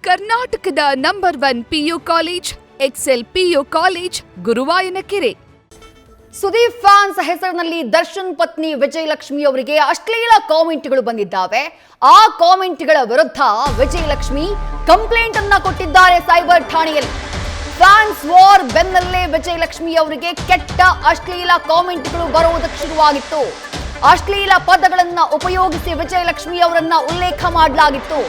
ಕರ್ನಾಟಕದ number 1 PU college Excel PU college Guruvayanakere. Sudeep fans ಹೆಸರಿನಲ್ಲಿ ದರ್ಶನ್ ಪತ್ನಿ ವಿಜಯಲಕ್ಷ್ಮಿ ಅವರಿಗೆ ಅಶ್ಲೀಲ ಕಾಮೆಂಟ್ಗಳು ಬಂದಿದ್ದಾವೆ. ಆ ಕಾಮೆಂಟ್ಗಳ ವಿರುದ್ಧ ವಿಜಯಲಕ್ಷ್ಮಿ ಕಂಪ್ಲೇಂಟ್ ಅನ್ನ ಕೊಟ್ಟಿದ್ದಾರೆ ಸೈಬರ್ ಠಾಣೆಯಲ್ಲಿ. ಫ್ಯಾನ್ಸ್ ವಾರ್ ಬೆನ್ನಲ್ಲೇ ವಿಜಯಲಕ್ಷ್ಮಿ ಅವರಿಗೆ ಕೆಟ್ಟ ಅಶ್ಲೀಲ ಕಾಮೆಂಟ್ಗಳು ಬರುವುದಕ್ಕೆ ಶುರುವಾಗಿತ್ತು. ಅಶ್ಲೀಲ ಪದಗಳನ್ನ ಉಪಯೋಗಿಸಿ ವಿಜಯಲಕ್ಷ್ಮಿ ಅವರನ್ನ ಉಲ್ಲೇಖ ಮಾಡಲಾಗಿತ್ತು.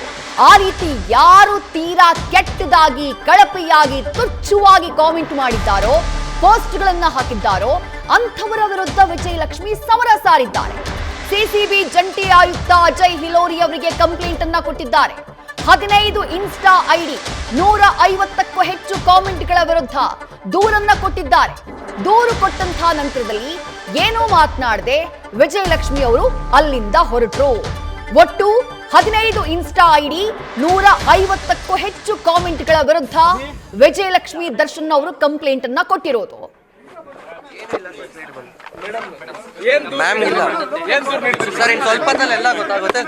ಆ ರೀತಿ ಯಾರು ತೀರಾ ಕೆಟ್ಟದಾಗಿ ಕಳಪೆಯಾಗಿ ತುಚ್ಛವಾಗಿ ಕಾಮೆಂಟ್ ಮಾಡಿದ್ದಾರೋ, ಪೋಸ್ಟ್ಗಳನ್ನ ಹಾಕಿದ್ದಾರೋ ಅಂಥವರ ವಿರುದ್ಧ ವಿಜಯಲಕ್ಷ್ಮಿ ಸಮರ ಸಾರಿದ್ದಾರೆ. ಸಿಸಿಬಿ ಜಂಟಿ ಆಯುಕ್ತ ಅಜಯ್ ಹಿಲೋರಿ ಅವರಿಗೆ ಕಂಪ್ಲೇಂಟ್ ಅನ್ನ ಕೊಟ್ಟಿದ್ದಾರೆ. 15 ಇನ್ಸ್ಟಾ ಐಡಿ 150ಕ್ಕೂ ಹೆಚ್ಚು ಕಾಮೆಂಟ್ಗಳ ವಿರುದ್ಧ ದೂರನ್ನ ಕೊಟ್ಟಿದ್ದಾರೆ. ದೂರು ಕೊಟ್ಟಂತಹ ನಂತರದಲ್ಲಿ ಏನೂ ಮಾತನಾಡದೆ ವಿಜಯಲಕ್ಷ್ಮಿ ಅವರು ಅಲ್ಲಿಂದ ಹೊರಟರು. ಒಟ್ಟು 15 ಇನ್ಸ್ಟಾ ಐಡಿ 150ಕ್ಕೂ ಹೆಚ್ಚು ಕಾಮೆಂಟ್ಗಳ ವಿರುದ್ಧ ವಿಜಯಲಕ್ಷ್ಮಿ ದರ್ಶನ್ ಅವರು ಕಂಪ್ಲೇಂಟ್ ಅನ್ನ ಕೊಟ್ಟಿರೋದು. ಮ್ಯಾಮ್ ಇಲ್ಲ ಸರ್, ಇನ್ನು ಸ್ವಲ್ಪ ಎಲ್ಲ ಗೊತ್ತಾಗುತ್ತೆ.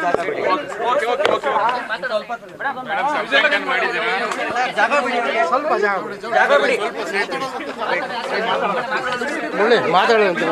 ಮಾತಾಡುವಂತ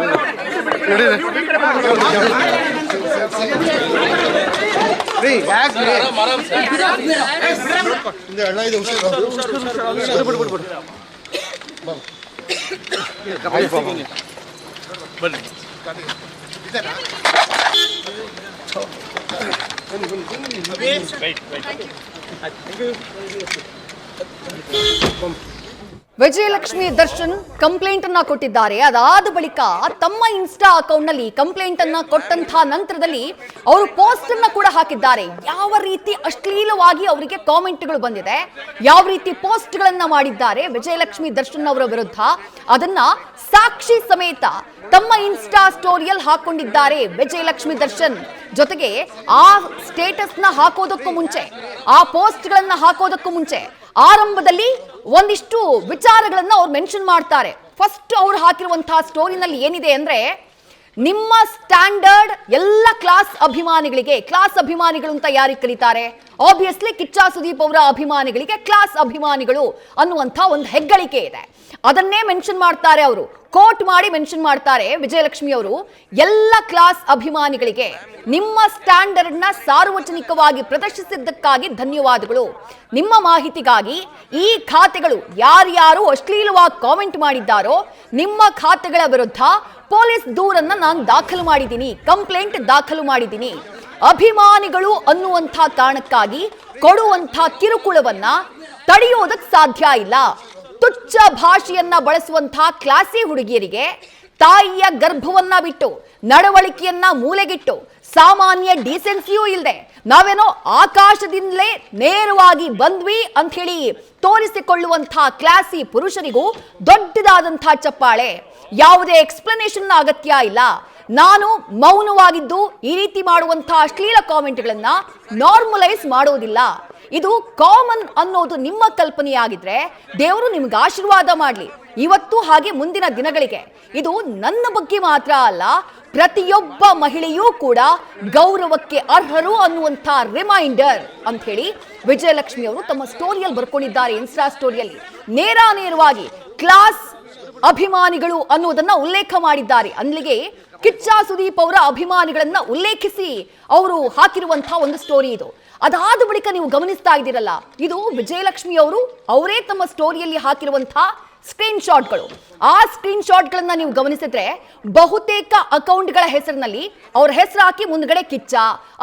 ವಿಜಯಲಕ್ಷ್ಮಿ ದರ್ಶನ್ ಕಂಪ್ಲೇಂಟ್ ಅನ್ನ ಕೊಟ್ಟಿದ್ದಾರೆ. ಅದಾದ ಬಳಿಕ ತಮ್ಮ ಇನ್ಸ್ಟಾ ಅಕೌಂಟ್ ನಲ್ಲಿ ಕಂಪ್ಲೇಂಟ್ ಅನ್ನ ಕೊಟ್ಟಂತಹ ನಂತರದಲ್ಲಿ ಅವರು ಪೋಸ್ಟ್ ಅನ್ನ ಕೂಡ ಹಾಕಿದ್ದಾರೆ. ಯಾವ ರೀತಿ ಅಶ್ಲೀಲವಾಗಿ ಅವರಿಗೆ ಕಾಮೆಂಟ್ಗಳು ಬಂದಿದೆ, ಯಾವ ರೀತಿ ಪೋಸ್ಟ್ ಗಳನ್ನ ಮಾಡಿದ್ದಾರೆ ವಿಜಯಲಕ್ಷ್ಮಿ ದರ್ಶನ್ ಅವರ ವಿರುದ್ಧ, ಅದನ್ನ ಸಾಕ್ಷಿ ಸಮೇತ ತಮ್ಮ ಇನ್ಸ್ಟಾ ಸ್ಟೋರಿಯಲ್ಲಿ ಹಾಕೊಂಡಿದ್ದಾರೆ ವಿಜಯಲಕ್ಷ್ಮಿ ದರ್ಶನ್. ಜೊತೆಗೆ ಆ ಸ್ಟೇಟಸ್ ನ ಹಾಕೋದಕ್ಕೂ ಮುಂಚೆ, ಆ ಪೋಸ್ಟ್ ಗಳನ್ನ ಹಾಕೋದಕ್ಕೂ ಮುಂಚೆ ಆರಂಭದಲ್ಲಿ ಒಂದಿಷ್ಟು ವಿಚಾರಗಳನ್ನ ಅವ್ರು ಮೆನ್ಷನ್ ಮಾಡ್ತಾರೆ. ಫಸ್ಟ್ ಅವ್ರು ಹಾಕಿರುವಂತಹ ಸ್ಟೋರಿನಲ್ಲಿ ಏನಿದೆ ಅಂದ್ರೆ, ನಿಮ್ಮ ಸ್ಟ್ಯಾಂಡರ್ಡ್ ಎಲ್ಲ ಕ್ಲಾಸ್ ಅಭಿಮಾನಿಗಳಿಗೆ, ಕ್ಲಾಸ್ ಅಭಿಮಾನಿಗಳು ಅಂತ ಯಾರಿಗೆ ಕರೀತಾರೆ, ಆಬ್ವಿಯಸ್ಲಿ ಕಿಚ್ಚ ಸುದೀಪ್ ಅವರ ಅಭಿಮಾನಿಗಳಿಗೆ ಕ್ಲಾಸ್ ಅಭಿಮಾನಿಗಳು ಅನ್ನುವಂಥ ಒಂದು ಹೆಗ್ಗಳಿಕೆ ಇದೆ. ಅದನ್ನೇ ಮೆನ್ಷನ್ ಮಾಡ್ತಾರೆ ಅವರು, ಕೋಟ್ ಮಾಡಿ ಮೆನ್ಷನ್ ಮಾಡ್ತಾರೆ ವಿಜಯಲಕ್ಷ್ಮಿ ಅವರು. ಎಲ್ಲ ಕ್ಲಾಸ್ ಅಭಿಮಾನಿಗಳಿಗೆ ನಿಮ್ಮ ಸ್ಟ್ಯಾಂಡರ್ಡ್ ನ ಸಾರ್ವಜನಿಕವಾಗಿ ಪ್ರದರ್ಶಿಸಿದ್ದಕ್ಕಾಗಿ ಧನ್ಯವಾದಗಳು. ನಿಮ್ಮ ಮಾಹಿತಿಗಾಗಿ ಈ ಖಾತೆಗಳು ಯಾರ್ಯಾರು ಅಶ್ಲೀಲವಾಗಿ ಕಾಮೆಂಟ್ ಮಾಡಿದ್ದಾರೋ ನಿಮ್ಮ ಖಾತೆಗಳ ವಿರುದ್ಧ ಪೊಲೀಸ್ ದೂರನ್ನ ನಾನು ದಾಖಲು ಮಾಡಿದ್ದೀನಿ, ಕಂಪ್ಲೇಂಟ್ ದಾಖಲು ಮಾಡಿದ್ದೀನಿ. ಅಭಿಮಾನಿಗಳು ಅನ್ನುವಂಥ ಕಾರಣಕ್ಕಾಗಿ ಕೊಡುವಂಥ ಕಿರುಕುಳವನ್ನ ತಡೆಯೋದಕ್ಕೆ ಸಾಧ್ಯ ಇಲ್ಲ. ತುಚ್ಛ ಭಾಷೆಯನ್ನ ಬಳಸುವಂತಹ ಕ್ಲಾಸಿ ಹುಡುಗಿಯರಿಗೆ ತಾಯಿಯ ಗರ್ಭವನ್ನ ಬಿಟ್ಟು, ನಡವಳಿಕೆಯನ್ನ ಮೂಲೆಗಿಟ್ಟು, ಸಾಮಾನ್ಯ ಡಿಸೆನ್ಸಿಯೂ ಇಲ್ಲದೆ ನಾವೇನೋ ಆಕಾಶದಿಂದಲೇ ನೇರವಾಗಿ ಬಂದ್ವಿ ಅಂತ ಹೇಳಿ ತೋರಿಸಿಕೊಳ್ಳುವಂತಹ ಕ್ಲಾಸಿ ಪುರುಷರಿಗೂ ದೊಡ್ಡದಾದಂತಹ ಚಪ್ಪಾಳೆ. ಯಾವುದೇ ಎಕ್ಸ್ಪ್ಲನೇಷನ್ ಅಗತ್ಯ ಇಲ್ಲ. ನಾನು ಮೌನವಾಗಿದ್ದು ಈ ರೀತಿ ಮಾಡುವಂತಹ ಅಶ್ಲೀಲ ಕಾಮೆಂಟ್ಗಳನ್ನ ನಾರ್ಮಲೈಸ್ ಮಾಡೋದಿಲ್ಲ. ಇದು ಕಾಮನ್ ಅನ್ನೋದು ನಿಮ್ಮ ಕಲ್ಪನೆಯಾಗಿದ್ರೆ ದೇವರು ನಿಮ್ಗೆ ಆಶೀರ್ವಾದ ಮಾಡಲಿ ಇವತ್ತು ಹಾಗೆ ಮುಂದಿನ ದಿನಗಳಿಗೆ. ಇದು ನನ್ನ ಬಗ್ಗೆ ಮಾತ್ರ ಅಲ್ಲ, ಪ್ರತಿಯೊಬ್ಬ ಮಹಿಳೆಯೂ ಕೂಡ ಗೌರವಕ್ಕೆ ಅರ್ಹರು ಅನ್ನುವಂಥ ರಿಮೈಂಡರ್ ಅಂತ ಹೇಳಿ ವಿಜಯಲಕ್ಷ್ಮಿ ಅವರು ತಮ್ಮ ಸ್ಟೋರಿಯಲ್ಲಿ ಬರ್ಕೊಂಡಿದ್ದಾರೆ. ಇನ್ಸ್ಟಾ ಸ್ಟೋರಿಯಲ್ಲಿ ನೇರವಾಗಿ ಕ್ಲಾಸ್ ಅಭಿಮಾನಿಗಳು ಅನ್ನೋದನ್ನ ಉಲ್ಲೇಖ ಮಾಡಿದ್ದಾರೆ. ಅಲ್ಲಿಗೆ ಕಿಚ್ಚ ಸುದೀಪ್ ಅವರ ಅಭಿಮಾನಿಗಳನ್ನ ಉಲ್ಲೇಖಿಸಿ ಅವರು ಹಾಕಿರುವಂತಹ ಒಂದು ಸ್ಟೋರಿ ಇದು. ಅದಾದ ಬಳಿಕ ನೀವು ಗಮನಿಸ್ತಾ ಇದ್ದೀರಲ್ಲ, ಇದು ವಿಜಯಲಕ್ಷ್ಮಿ ಅವರು ಅವರೇ ತಮ್ಮ ಸ್ಟೋರಿಯಲ್ಲಿ ಹಾಕಿರುವಂತಹ ಸ್ಕ್ರೀನ್ ಶಾಟ್ಗಳು. ಆ ಸ್ಕ್ರೀನ್ ಶಾಟ್ಗಳನ್ನ ನೀವು ಗಮನಿಸಿದ್ರೆ ಬಹುತೇಕ ಅಕೌಂಟ್ಗಳ ಹೆಸರಿನಲ್ಲಿ ಅವ್ರ ಹೆಸರು ಹಾಕಿ ಮುಂದ್ಗಡೆ ಕಿಚ್ಚ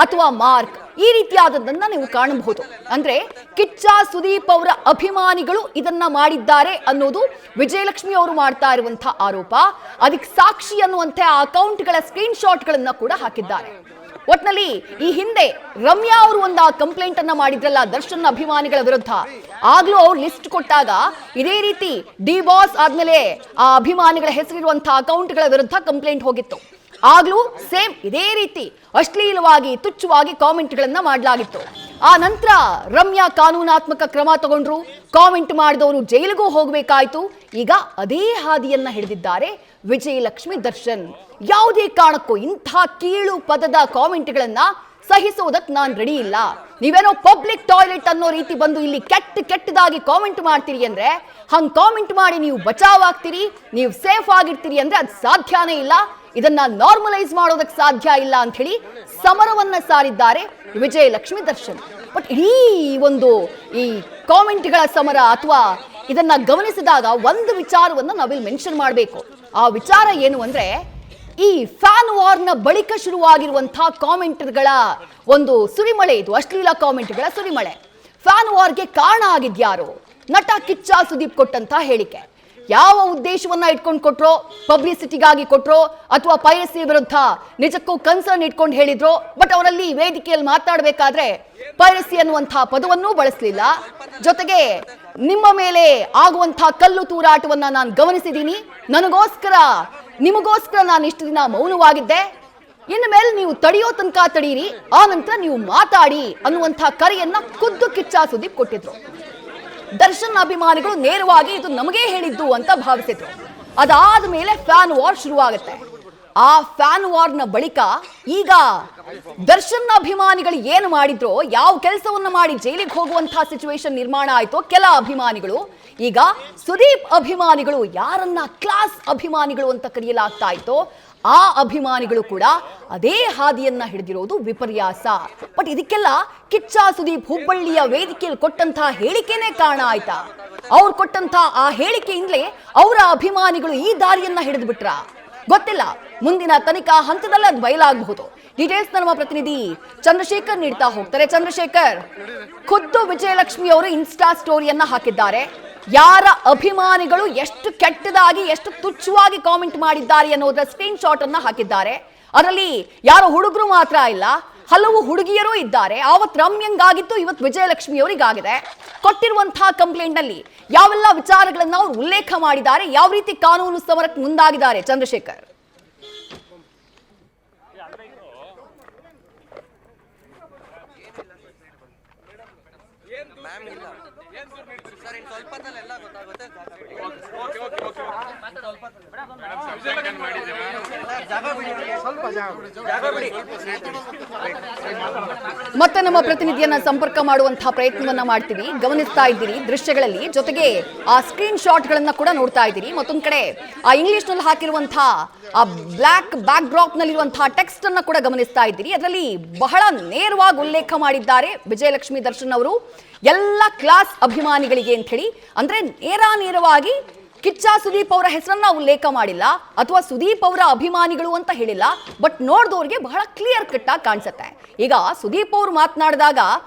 ಅಥವಾ ಮಾರ್ಕ್ ಈ ರೀತಿಯಾದದನ್ನ ನೀವು ಕಾಣಬಹುದು. ಅಂದ್ರೆ ಕಿಚ್ಚ ಸುದೀಪ್ ಅವರ ಅಭಿಮಾನಿಗಳು ಇದನ್ನ ಮಾಡಿದ್ದಾರೆ ಅನ್ನೋದು ವಿಜಯಲಕ್ಷ್ಮಿ ಅವರು ಮಾಡ್ತಾ ಇರುವಂತಹ ಆರೋಪ. ಅದಕ್ಕೆ ಸಾಕ್ಷಿ ಅನ್ನುವಂತೆ ಆ ಅಕೌಂಟ್ಗಳ ಸ್ಕ್ರೀನ್ ಶಾಟ್ಗಳನ್ನ ಕೂಡ ಹಾಕಿದ್ದಾರೆ. ಒಟ್ನಲ್ಲಿ ಈ ಹಿಂದೆ ರಮ್ಯಾ ಅವರು ಒಂದು ಕಂಪ್ಲೇಂಟ್ ಅನ್ನ ಮಾಡಿದ್ರಲ್ಲ ದರ್ಶನ್ ಅಭಿಮಾನಿಗಳ ವಿರುದ್ಧ, ಆಗ್ಲೂ ಅವ್ರು ಲಿಸ್ಟ್ ಕೊಟ್ಟಾಗ ಇದೇ ರೀತಿ ಡಿ ಬಾಸ್ ಆದ್ಮೇಲೆ ಆ ಅಭಿಮಾನಿಗಳ ಹೆಸರಿರುವಂತಹ ಅಕೌಂಟ್ಗಳ ವಿರುದ್ಧ ಕಂಪ್ಲೇಂಟ್ ಹೋಗಿತ್ತು. ಆಗ್ಲೂ ಸೇಮ್ ಇದೇ ರೀತಿ ಅಶ್ಲೀಲವಾಗಿ ತುಚ್ಛವಾಗಿ ಕಾಮೆಂಟ್ಗಳನ್ನ ಮಾಡಲಾಗಿತ್ತು. ಆ ನಂತರ ರಮ್ಯಾ ಕಾನೂನಾತ್ಮಕ ಕ್ರಮ ತಗೊಂಡ್ರು, ಕಾಮೆಂಟ್ ಮಾಡಿದವರು ಜೈಲಿಗೂ ಹೋಗಬೇಕಾಯ್ತು. ಈಗ ಅದೇ ಹಾದಿಯನ್ನ ಹಿಡಿದಿದ್ದಾರೆ ವಿಜಯಲಕ್ಷ್ಮಿ ದರ್ಶನ್. ಯಾವುದೇ ಕಾರಣಕ್ಕೂ ಇಂಥ ಕೀಳು ಪದದ ಕಾಮೆಂಟ್ಗಳನ್ನ ಸಹಿಸೋದಕ್ ನಾನ್ ರೆಡಿ ಇಲ್ಲ. ನೀವೇನೋ ಪಬ್ಲಿಕ್ ಟಾಯ್ಲೆಟ್ ಅನ್ನೋ ರೀತಿ ಬಂದು ಇಲ್ಲಿ ಕೆಟ್ಟದಾಗಿ ಕಾಮೆಂಟ್ ಮಾಡ್ತೀರಿ ಅಂದ್ರೆ, ಹಂಗ್ ಕಾಮೆಂಟ್ ಮಾಡಿ ನೀವು ಬಚಾವ್ ಆಗ್ತೀರಿ, ನೀವು ಸೇಫ್ ಆಗಿರ್ತೀರಿ ಅಂದ್ರೆ ಅದು ಸಾಧ್ಯನೇ ಇಲ್ಲ. ಇದನ್ನ ನಾರ್ಮಲೈಸ್ ಮಾಡೋದಕ್ಕೆ ಸಾಧ್ಯ ಇಲ್ಲ ಅಂತ ಹೇಳಿ ಸಮರವನ್ನ ಸಾರಿದ್ದಾರೆ ವಿಜಯಲಕ್ಷ್ಮಿ ದರ್ಶನ್. ಬಟ್ ಈ ಕಾಮೆಂಟ್ಗಳ ಸಮರ ಅಥವಾ ಇದನ್ನ ಗಮನಿಸಿದಾಗ ಒಂದು ವಿಚಾರವನ್ನ ನಾವಿಲ್ಲಿ ಮೆನ್ಷನ್ ಮಾಡಬೇಕು. ಆ ವಿಚಾರ ಏನು ಅಂದ್ರೆ, ಈ ಫ್ಯಾನ್ ವಾರ್ನ ಬಳಿಕ ಶುರುವಾಗಿರುವಂತಹ ಕಾಮೆಂಟ್ಗಳ ಒಂದು ಸುರಿಮಳೆ, ಇದು ಅಶ್ಲೀಲ ಕಾಮೆಂಟ್ಗಳ ಸುರಿಮಳೆ. ಫ್ಯಾನ್ ವಾರ್ಗೆ ಕಾರಣ ಆಗಿದ್ಯಾರು? ನಟ ಕಿಚ್ಚ ಸುದೀಪ್ ಕೊಟ್ಟಂತ ಹೇಳಿಕೆ. ಯಾವ ಉದ್ದೇಶವನ್ನ ಇಟ್ಕೊಂಡು ಕೊಟ್ರೋ, ಪಬ್ಲಿಸಿಟಿಗಾಗಿ ಕೊಟ್ರೋ ಅಥವಾ ಪೈರಸಿ ವಿರುದ್ಧ ನಿಜಕ್ಕೂ ಕನ್ಸರ್ನ್ ಇಟ್ಕೊಂಡು ಹೇಳಿದ್ರು. ಬಟ್ ಅವರಲ್ಲಿ ವೇದಿಕೆಯಲ್ಲಿ ಮಾತಾಡಬೇಕಾದ್ರೆ ಪೈರಸಿ ಅನ್ನುವಂತಹ ಪದವನ್ನೂ ಬಳಸಲಿಲ್ಲ. ಜೊತೆಗೆ ನಿಮ್ಮ ಮೇಲೆ ಆಗುವಂತಹ ಕಲ್ಲು ತೂರಾಟವನ್ನ ನಾನು ಗಮನಿಸಿದ್ದೀನಿ, ನಿಮಗೋಸ್ಕರ ನಾನು ಇಷ್ಟು ದಿನ ಮೌನವಾಗಿದ್ದೆ, ಇನ್ನು ಮೇಲೆ ನೀವು ತಡೆಯೋ ತನಕ ತಡೀರಿ, ಆ ನಂತರ ನೀವು ಮಾತಾಡಿ ಅನ್ನುವಂತಹ ಕರೆಯನ್ನ ಖುದ್ದು ಕಿಚ್ಚ ಸುದೀಪ್ ಕೊಟ್ಟಿದ್ರು. ದರ್ಶನ್ ಅಭಿಮಾನಿಗಳು ನೇರವಾಗಿ ಇದು ನಮಗೇ ಹೇಳಿದ್ದು ಅಂತ ಭಾವಿಸಿದ್ರು. ಅದಾದ ಮೇಲೆ ಫ್ಯಾನ್ ವಾರ್ ಶುರುವಾಗುತ್ತೆ. ಆ ಫ್ಯಾನ್ ವಾರ್ನ ಬಳಿಕ ಈಗ ದರ್ಶನ್ ಅಭಿಮಾನಿಗಳು ಏನು ಮಾಡಿದ್ರೋ, ಯಾವ ಕೆಲಸವನ್ನ ಮಾಡಿ ಜೈಲಿಗೆ ಹೋಗುವಂತಹ ಸಿಚುವೇಶನ್ ನಿರ್ಮಾಣ ಆಯ್ತೋ ಕೆಲ ಅಭಿಮಾನಿಗಳು, ಈಗ ಸುದೀಪ್ ಅಭಿಮಾನಿಗಳು, ಯಾರನ್ನ ಕ್ಲಾಸ್ ಅಭಿಮಾನಿಗಳು ಅಂತ ಕರೆಯಲಾಗ್ತಾ ಇತ್ತೋ ಆ ಅಭಿಮಾನಿಗಳು ಕೂಡ ಅದೇ ಹಾದಿಯನ್ನ ಹಿಡಿದಿರೋದು ವಿಪರ್ಯಾಸ. ಬಟ್ ಇದಕ್ಕೆಲ್ಲ ಕಿಚ್ಚ ಸುದೀಪ್ ಹುಬ್ಬಳ್ಳಿಯ ವೇದಿಕೆಯಲ್ಲಿ ಕೊಟ್ಟಂತಹ ಹೇಳಿಕೆನೇ ಕಾರಣ ಆಯ್ತಾ? ಅವ್ರು ಕೊಟ್ಟಂತಹ ಆ ಹೇಳಿಕೆಯಿಂದಲೇ ಅವರ ಅಭಿಮಾನಿಗಳು ಈ ದಾರಿಯನ್ನ ಹಿಡಿದು ಬಿಟ್ರ? ಗೊತ್ತಿಲ್ಲ. ಮುಂದಿನ ತನಿಖಾ ಹಂತದಲ್ಲಿ ಅದು ಬಯಲಾಗಬಹುದು. ಡೀಟೇಲ್ಸ್ ನಮ್ಮ ಪ್ರತಿನಿಧಿ ಚಂದ್ರಶೇಖರ್ ನೀಡ್ತಾ ಹೋಗ್ತಾರೆ. ಚಂದ್ರಶೇಖರ್, ಖುದ್ದು ವಿಜಯಲಕ್ಷ್ಮಿ ಅವರು ಇನ್ಸ್ಟಾ ಸ್ಟೋರಿಯನ್ನ ಹಾಕಿದ್ದಾರೆ. ಯಾರ ಅಭಿಮಾನಿಗಳು ಎಷ್ಟು ಕೆಟ್ಟದಾಗಿ, ಎಷ್ಟು ತುಚ್ಛವಾಗಿ ಕಾಮೆಂಟ್ ಮಾಡಿದ್ದಾರೆ ಅನ್ನೋದರ ಸ್ಕ್ರೀನ್ ಶಾಟ್ ಅನ್ನ ಹಾಕಿದ್ದಾರೆ. ಅದರಲ್ಲಿ ಯಾರೋ ಹುಡುಗರು ಮಾತ್ರ ಇಲ್ಲ, ಹಲವು ಹುಡುಗಿಯರು ಇದ್ದಾರೆ. ಆವತ್ತು ರಮ್ಯಂಗಾಗಿತ್ತು, ಇವತ್ತು ವಿಜಯಲಕ್ಷ್ಮಿ ಅವರಿಗಾಗಿದೆ. ಕೊಟ್ಟಿರುವಂತಹ ಕಂಪ್ಲೇಂಟ್ ನಲ್ಲಿ ಯಾವೆಲ್ಲ ವಿಚಾರಗಳನ್ನ ಅವರು ಉಲ್ಲೇಖ ಮಾಡಿದ್ದಾರೆ, ಯಾವ ರೀತಿ ಕಾನೂನು ಸಮರಕ್ಕೆ ಮುಂದಾಗಿದ್ದಾರೆ? ಚಂದ್ರಶೇಖರ್, ಮತ್ತೆ ನಮ್ಮ ಪ್ರತಿನಿಧಿಯನ್ನ ಸಂಪರ್ಕ ಮಾಡುವಂತಹ ಪ್ರಯತ್ನವನ್ನ ಮಾಡ್ತೀವಿ. ಗಮನಿಸ್ತಾ ಇದ್ದೀರಿ ದೃಶ್ಯಗಳಲ್ಲಿ, ಜೊತೆಗೆ ಆ ಸ್ಕ್ರೀನ್ ಶಾಟ್ ಗಳನ್ನ ಕೂಡ ನೋಡ್ತಾ ಇದ್ದೀರಿ. ಮತ್ತೊಂದ್ ಕಡೆ ಆ ಇಂಗ್ಲಿಷ್ ನಲ್ಲಿ ಹಾಕಿರುವಂತಹ ಆ ಬ್ಲಾಕ್ ಬ್ಯಾಕ್ ಡ್ರಾಪ್ ನಲ್ಲಿರುವಂತಹ ಟೆಕ್ಸ್ಟ್ ಅನ್ನ ಕೂಡ ಗಮನಿಸ್ತಾ ಇದ್ದೀರಿ. ಅದರಲ್ಲಿ ಬಹಳ ನೇರವಾಗಿ ಉಲ್ಲೇಖ ಮಾಡಿದ್ದಾರೆ ವಿಜಯಲಕ್ಷ್ಮಿ ದರ್ಶನ್ ಅವರು, ಎಲ್ಲ ಕ್ಲಾಸ್ ಅಭಿಮಾನಿಗಳಿಗೆ ಅಂತ ಹೇಳಿ. ಅಂದ್ರೆ ನೇರವಾಗಿ ಕಿಚ್ಚ ಸುದೀಪ್ ಅವರ ಹೆಸರನ್ನ ಉಲ್ಲೇಖ ಮಾಡಿಲ್ಲ ಅಥವಾ ಸುದೀಪ್ ಅವರ ಅಭಿಮಾನಿಗಳು ಅಂತ ಹೇಳಿಲ್ಲ. ಬಟ್ ನೋಡಿದವ್ರಿಗೆ ಬಹಳ ಕ್ಲಿಯರ್ ಕಟ್ ಆಗಿ ಕಾಣಿಸುತ್ತೆ. ಈಗ ಸುದೀಪ್ ಅವರು ಮಾತನಾಡಿದಾಗ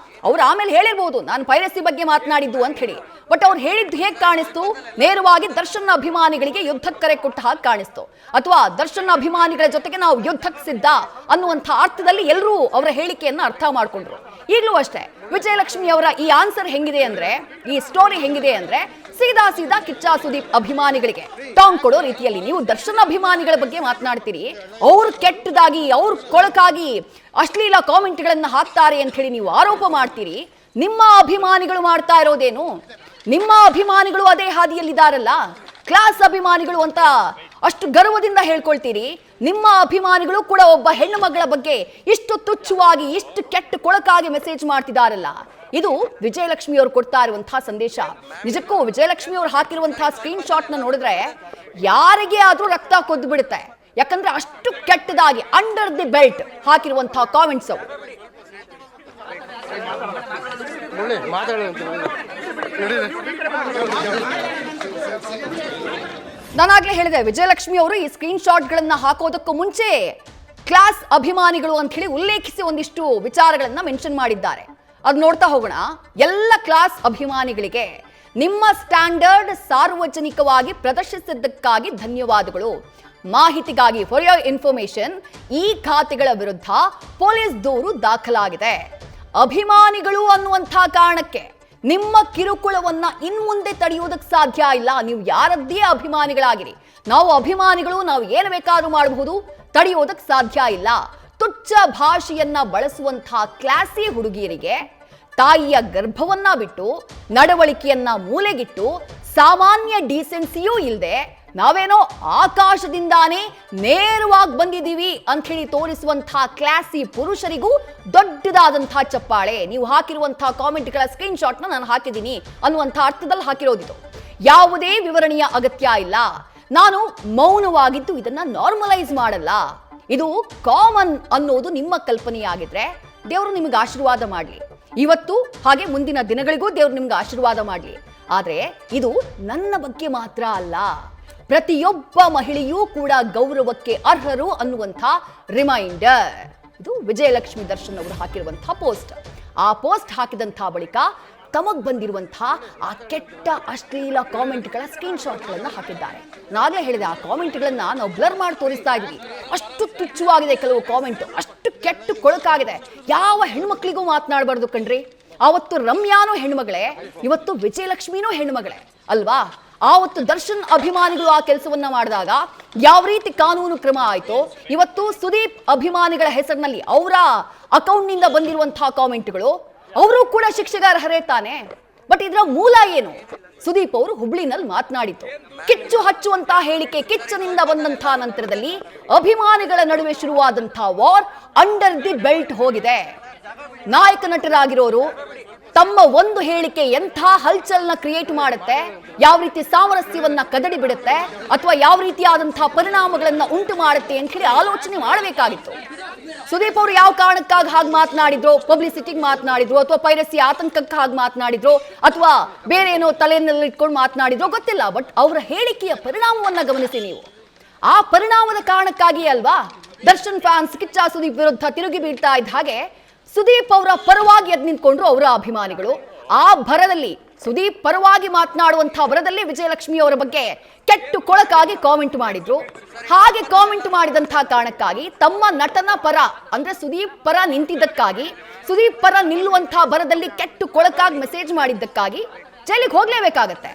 ಅವ್ರು ಆಮೇಲೆ ಹೇಳಿರ್ಬೋದು ನಾನು ಪೈರಸಿ ಬಗ್ಗೆ ಮಾತನಾಡಿದ್ದು ಅಂತ ಹೇಳಿ. ಬಟ್ ಅವ್ರು ಹೇಳಿದ್ದು ಹೇಗೆ ಕಾಣಿಸ್ತು? ನೇರವಾಗಿ ದರ್ಶನ್ ಅಭಿಮಾನಿಗಳಿಗೆ ಯುದ್ಧಕ್ಕೆ ಕರೆ ಕೊಟ್ಟ ಹಾಗೆ ಕಾಣಿಸ್ತು, ಅಥವಾ ದರ್ಶನ್ ಅಭಿಮಾನಿಗಳ ಜೊತೆಗೆ ನಾವು ಯುದ್ಧಕ್ಕೆ ಸಿದ್ಧ ಅನ್ನುವಂಥ ಅರ್ಥದಲ್ಲಿ ಎಲ್ಲರೂ ಅವರ ಹೇಳಿಕೆಯನ್ನ ಅರ್ಥ ಮಾಡ್ಕೊಂಡ್ರು. ಈಗಲೂ ಅಷ್ಟೇ ವಿಜಯಲಕ್ಷ್ಮಿ ಅವರ ಈ ಆನ್ಸರ್ ಹೆಂಗಿದೆ ಅಂದ್ರೆ, ಈ ಸ್ಟೋರಿ ಹೆಂಗಿದೆ ಅಂದ್ರೆ, ಸೀದಾ ಕಿಚ್ಚ ಸುದೀಪ್ ಅಭಿಮಾನಿಗಳಿಗೆ ಟಾಂಗ್ ಕೊಡೋ ರೀತಿಯಲ್ಲಿ. ನೀವು ದರ್ಶನ್ ಅಭಿಮಾನಿಗಳ ಬಗ್ಗೆ ಮಾತನಾಡ್ತೀರಿ, ಅವ್ರು ಕೆಟ್ಟದಾಗಿ, ಅವ್ರು ಕೊಳಕಾಗಿ ಅಶ್ಲೀಲ ಕಾಮೆಂಟ್ಗಳನ್ನ ಹಾಕ್ತಾರೆ ಅಂತ ಹೇಳಿ ನೀವು ಆರೋಪ ಮಾಡ್ತೀರಿ. ನಿಮ್ಮ ಅಭಿಮಾನಿಗಳು ಮಾಡ್ತಾ ಇರೋದೇನು? ನಿಮ್ಮ ಅಭಿಮಾನಿಗಳು ಅದೇ ಹಾದಿಯಲ್ಲಿದ್ದಾರಲ್ಲ, ಕ್ಲಾಸ್ ಅಭಿಮಾನಿಗಳು ಅಂತ ಅಷ್ಟು ಗರ್ವದಿಂದ ಹೇಳ್ಕೊಳ್ತೀರಿ. ನಿಮ್ಮ ಅಭಿಮಾನಿಗಳು ಕೂಡ ಒಬ್ಬ ಹೆಣ್ಣು ಮಗಳ ಬಗ್ಗೆ ಇಷ್ಟು ತುಚ್ಛವಾಗಿ, ಇಷ್ಟು ಕೆಟ್ಟ ಕೊಳಕಾಗಿ ಮೆಸೇಜ್ ಮಾಡ್ತಿದಾರಲ್ಲ. ಇದು ವಿಜಯಲಕ್ಷ್ಮಿ ಅವರು ಕೊಡ್ತಾ ಇರುವಂತಹ ಸಂದೇಶ. ನಿಜಕ್ಕೂ ವಿಜಯಲಕ್ಷ್ಮಿ ಅವರು ಹಾಕಿರುವಂತಹ ಸ್ಕ್ರೀನ್ ಶಾಟ್ ನ ನೋಡಿದ್ರೆ ಯಾರಿಗೆ ಆದ್ರೂ ರಕ್ತ ಕೊದ್ದು ಬಿಡುತ್ತೆ. ಯಾಕಂದ್ರೆ ಅಷ್ಟು ಕೆಟ್ಟದಾಗಿ ಅಂಡರ್ ದಿ ಬೆಲ್ಟ್ ಹಾಕಿರುವಂತಹ ಕಾಮೆಂಟ್ಸ್ ಅವು. ನಾನಾಗ್ಲೇ ಹೇಳಿದೆ, ವಿಜಯಲಕ್ಷ್ಮಿ ಅವರು ಈ ಸ್ಕ್ರೀನ್ ಶಾಟ್ ಗಳನ್ನ ಹಾಕೋದಕ್ಕೂ ಮುಂಚೆ ಕ್ಲಾಸ್ ಅಭಿಮಾನಿಗಳು ಅಂತ ಹೇಳಿ ಉಲ್ಲೇಖಿಸಿ ಒಂದಿಷ್ಟು ವಿಚಾರಗಳನ್ನ ಮೆನ್ಷನ್ ಮಾಡಿದ್ದಾರೆ. ಅದು ನೋಡ್ತಾ ಹೋಗೋಣ. ಎಲ್ಲ ಕ್ಲಾಸ್ ಅಭಿಮಾನಿಗಳಿಗೆ ನಿಮ್ಮ ಸ್ಟ್ಯಾಂಡರ್ಡ್ ಸಾರ್ವಜನಿಕವಾಗಿ ಪ್ರದರ್ಶಿಸಿದ್ದಕ್ಕಾಗಿ ಧನ್ಯವಾದಗಳು. ಮಾಹಿತಿಗಾಗಿ ಫಾರ್ ಯೋರ್ ಇನ್ಫಾರ್ಮೇಶನ್ ಈ ಖಾತೆಗಳ ವಿರುದ್ಧ ಪೊಲೀಸ್ ದೂರು ದಾಖಲಾಗಿದೆ. ಅಭಿಮಾನಿಗಳು ಅನ್ನುವಂಥ ಕಾರಣಕ್ಕೆ ನಿಮ್ಮ ಕಿರುಕುಳವನ್ನ ಇನ್ಮುಂದೆ ತಡೆಯುವುದಕ್ಕೆ ಸಾಧ್ಯ ಇಲ್ಲ. ನೀವು ಯಾರದ್ದೇ ಅಭಿಮಾನಿಗಳಾಗಿರಿ, ನಾವು ಅಭಿಮಾನಿಗಳು, ನಾವು ಏನು ಬೇಕಾದ್ರೂ ಮಾಡಬಹುದು, ತಡೆಯೋದಕ್ಕೆ ಸಾಧ್ಯ ಇಲ್ಲ. ತುಚ್ಛ ಭಾಷೆಯನ್ನ ಬಳಸುವಂತಹ ಕ್ಲಾಸಿ ಹುಡುಗಿಯರಿಗೆ ತಾಯಿಯ ಗರ್ಭವನ್ನ ಬಿಟ್ಟು, ನಡವಳಿಕೆಯನ್ನ ಮೂಲೆಗಿಟ್ಟು, ಸಾಮಾನ್ಯ ಡೀಸೆನ್ಸಿಯೂ ಇಲ್ಲದೆ ನಾವೇನೋ ಆಕಾಶದಿಂದಾನೇ ನೇರವಾಗಿ ಬಂದಿದ್ದೀವಿ ಅಂತ ಹೇಳಿ ತೋರಿಸುವಂತಹ ಕ್ಲಾಸಿ ಪುರುಷರಿಗೂ ದೊಡ್ಡದಾದಂತಹ ಚಪ್ಪಾಳೆ. ನೀವು ಹಾಕಿರುವಂತಹ ಕಾಮೆಂಟ್ಗಳ ಸ್ಕ್ರೀನ್ ಶಾಟ್ನ ನಾನು ಹಾಕಿದ್ದೀನಿ ಅನ್ನುವಂಥ ಅರ್ಥದಲ್ಲಿ ಹಾಕಿರೋದಿದು. ಯಾವುದೇ ವಿವರಣೆಯ ಅಗತ್ಯ ಇಲ್ಲ. ನಾನು ಮೌನವಾಗಿದ್ದು ಇದನ್ನ ನಾರ್ಮಲೈಸ್ ಮಾಡಲ್ಲ. ಇದು ಕಾಮನ್ ಅನ್ನೋದು ನಿಮ್ಮ ಕಲ್ಪನೆಯಾಗಿದ್ರೆ ದೇವರು ನಿಮಗೆ ಆಶೀರ್ವಾದ ಮಾಡಲಿ. ಇವತ್ತು ಹಾಗೆ ಮುಂದಿನ ದಿನಗಳಿಗೂ ದೇವರು ನಿಮ್ಗೆ ಆಶೀರ್ವಾದ ಮಾಡಲಿ. ಆದ್ರೆ ಇದು ನನ್ನ ಬಗ್ಗೆ ಮಾತ್ರ ಅಲ್ಲ, ಪ್ರತಿಯೊಬ್ಬ ಮಹಿಳೆಯೂ ಕೂಡ ಗೌರವಕ್ಕೆ ಅರ್ಹರು ಅನ್ನುವಂಥ ರಿಮೈಂಡರ್. ಇದು ವಿಜಯಲಕ್ಷ್ಮಿ ದರ್ಶನ್ ಅವರು ಹಾಕಿರುವಂತಹ ಪೋಸ್ಟ್. ಆ ಪೋಸ್ಟ್ ಹಾಕಿದಂತಹ ಬಳಿಕ ತಮಗ್ ಬಂದಿರುವಂತಹ ಆ ಕೆಟ್ಟ ಅಶ್ಲೀಲ ಕಾಮೆಂಟ್ಗಳ ಸ್ಕ್ರೀನ್ ಶಾಟ್ಗಳನ್ನ ಹಾಕಿದ್ದಾರೆ. ನಾಗಲೇ ಹೇಳಿದೆ, ಆ ಕಾಮೆಂಟ್ಗಳನ್ನ ನಾವು ಬ್ಲರ್ ಮಾಡಿ ತೋರಿಸ್ತಾ ಇದ್ವಿ. ಅಷ್ಟು ತುಚ್ಛವಾಗಿದೆ ಕೆಲವು ಕಾಮೆಂಟ್, ಅಷ್ಟು ಕೆಟ್ಟ ಕೊಳಕಾಗಿದೆ. ಯಾವ ಹೆಣ್ಮಕ್ಳಿಗೂ ಮಾತನಾಡಬಾರ್ದು ಕಣ್ರಿ. ಆವತ್ತು ರಮ್ಯಾನೂ ಹೆಣ್ಮಗಳೇ, ಇವತ್ತು ವಿಜಯಲಕ್ಷ್ಮಿನೂ ಹೆಣ್ಮಗಳೇ ಅಲ್ವಾ? ಆವತ್ತು ದರ್ಶನ್ ಅಭಿಮಾನಿಗಳು ಆ ಕೆಲಸವನ್ನ ಮಾಡಿದಾಗ ಯಾವ ರೀತಿ ಕಾನೂನು ಕ್ರಮ ಆಯ್ತು, ಇವತ್ತು ಸುದೀಪ್ ಅಭಿಮಾನಿಗಳ ಹೆಸರಿನಲ್ಲಿ ಅವರ ಅಕೌಂಟ್ನಿಂದ ಬಂದಿರುವಂತಹ ಕಾಮೆಂಟ್ಗಳು ಅವರು ಕೂಡ ಶಿಕ್ಷೆಗೆ ಅರ್ಹರೇ ತಾನೆ. ಬಟ್ ಇದರ ಮೂಲ ಏನು? ಸುದೀಪ್ ಅವರು ಹುಬ್ಳಿನಲ್ಲಿ ಮಾತನಾಡಿತು. ಕಿಚ್ಚು ಹಚ್ಚುವಂತಹ ಹೇಳಿಕೆ ಕಿಚ್ಚನಿಂದ ಬಂದಂತಹ ನಂತರದಲ್ಲಿ ಅಭಿಮಾನಿಗಳ ನಡುವೆ ಶುರುವಾದಂತಹ ವಾರ್ ಅಂಡರ್ ದಿ ಬೆಲ್ಟ್ ಹೋಗಿದೆ. ನಾಯಕ ನಟರಾಗಿರೋರು ತಮ್ಮ ಒಂದು ಹೇಳಿಕೆ ಎಂಥ ಹಲ್ಚಲ್ನ ಕ್ರಿಯೇಟ್ ಮಾಡುತ್ತೆ, ಯಾವ ರೀತಿ ಸಾಮರಸ್ಯವನ್ನ ಕದಡಿ ಬಿಡುತ್ತೆ, ಅಥವಾ ಯಾವ ರೀತಿಯಾದಂತಹ ಪರಿಣಾಮಗಳನ್ನ ಉಂಟು ಮಾಡುತ್ತೆ ಅಂತ ಹೇಳಿ ಆಲೋಚನೆ ಮಾಡಬೇಕಾಗಿತ್ತು. ಸುದೀಪ್ ಅವರು ಯಾವ ಕಾರಣಕ್ಕಾಗಿ ಹಾಗೆ ಮಾತನಾಡಿದ್ರು, ಪಬ್ಲಿಸಿಟಿಗೆ ಮಾತನಾಡಿದ್ರು, ಅಥವಾ ಪೈರಸಿ ಆತಂಕಕ್ಕೆ ಹಾಗೆ ಮಾತನಾಡಿದ್ರು, ಅಥವಾ ಬೇರೆ ಏನೋ ತಲೆಯಲ್ಲಿ ಇಟ್ಕೊಂಡು ಮಾತನಾಡಿದ್ರು ಗೊತ್ತಿಲ್ಲ. ಬಟ್ ಅವರ ಹೇಳಿಕೆಯ ಪರಿಣಾಮವನ್ನ ಗಮನಿಸಿ ನೀವು. ಆ ಪರಿಣಾಮದ ಕಾರಣಕ್ಕಾಗಿ ಅಲ್ವಾ ದರ್ಶನ್ ಫ್ಯಾನ್ಸ್ ಕಿಚ್ಚ ಸುದೀಪ್ ವಿರುದ್ಧ ತಿರುಗಿ ಬೀಳ್ತಾ ಇದ್ದ ಹಾಗೆ ಸುದೀಪ್ ಅವರ ಪರವಾಗಿ ಎದ್ದು ನಿಂತ್ಕೊಂಡ್ರು ಅವರ ಅಭಿಮಾನಿಗಳು. ಆ ಭರದಲ್ಲಿ ಸುದೀಪ್ ಪರವಾಗಿ ಮಾತನಾಡುವಂತಹ ಭರದಲ್ಲಿ ವಿಜಯಲಕ್ಷ್ಮಿ ಅವರ ಬಗ್ಗೆ ಕೆಟ್ಟು ಕೊಳಕಾಗಿ ಕಾಮೆಂಟ್ ಮಾಡಿದ್ರು. ಹಾಗೆ ಕಾಮೆಂಟ್ ಮಾಡಿದಂತಹ ಕಾರಣಕ್ಕಾಗಿ ತಮ್ಮ ನಟನ ಪರ ಅಂದ್ರೆ ಸುದೀಪ್ ಪರ ನಿಂತಿದ್ದಕ್ಕಾಗಿ, ಸುದೀಪ್ ಪರ ನಿಲ್ಲುವಂತಹ ಭರದಲ್ಲಿ ಕೆಟ್ಟು ಕೊಳಕಾಗಿ ಮೆಸೇಜ್ ಮಾಡಿದ್ದಕ್ಕಾಗಿ ಜೈಲಿಗೆ ಹೋಗ್ಲೇಬೇಕಾಗತ್ತೆ.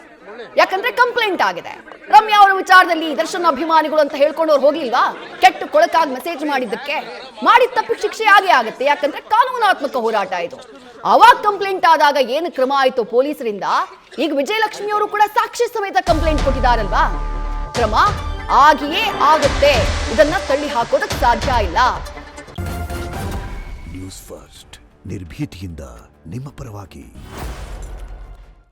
ಯಾಕಂದ್ರೆ ಕಂಪ್ಲೇಂಟ್ ಆಗಿದೆ. ರಮ್ಯಾ ಅವರ ವಿಚಾರದಲ್ಲಿ ದರ್ಶನ್ ಅಭಿಮಾನಿಗಳು ಅಂತ ಹೇಳ್ಕೊಂಡು ಅವ್ರು ಹೋಗ್ಲಿಲ್ವಾ? ಕೆಟ್ಟು ಕೊಳಕಾಗಿ ಮೆಸೇಜ್ ಮಾಡಿದ್ದಕ್ಕೆ ಮಾಡಿದ ತಪ್ಪಿಗೆ ಶಿಕ್ಷೆ ಆಗೇ ಆಗುತ್ತೆ. ಯಾಕಂದ್ರೆ ಕಾನೂನಾತ್ಮಕ ಹೋರಾಟ ಇದು. ಅವಾಗ ಕಂಪ್ಲೇಂಟ್ ಆದಾಗ ಏನು ಕ್ರಮ ಆಯ್ತು ಪೊಲೀಸರಿಂದ, ಈಗ ವಿಜಯಲಕ್ಷ್ಮಿ ಅವರು ಕೂಡ ಸಾಕ್ಷಿ ಸಮೇತ ಕಂಪ್ಲೇಂಟ್ ಕೊಟ್ಟಿದ್ದಾರಲ್ವಾ? ಕ್ರಮ ಆಗಿಯೇ ಆಗುತ್ತೆ, ಇದನ್ನ ತಳ್ಳಿ ಹಾಕೋದಕ್ಕೆ ಸಾಧ್ಯ ಇಲ್ಲ. ನ್ಯೂಸ್ ಫಸ್ಟ್ ನಿರ್ಭೀತಿಯಿಂದ ನಿಮ್ಮ ಪರವಾಗಿ.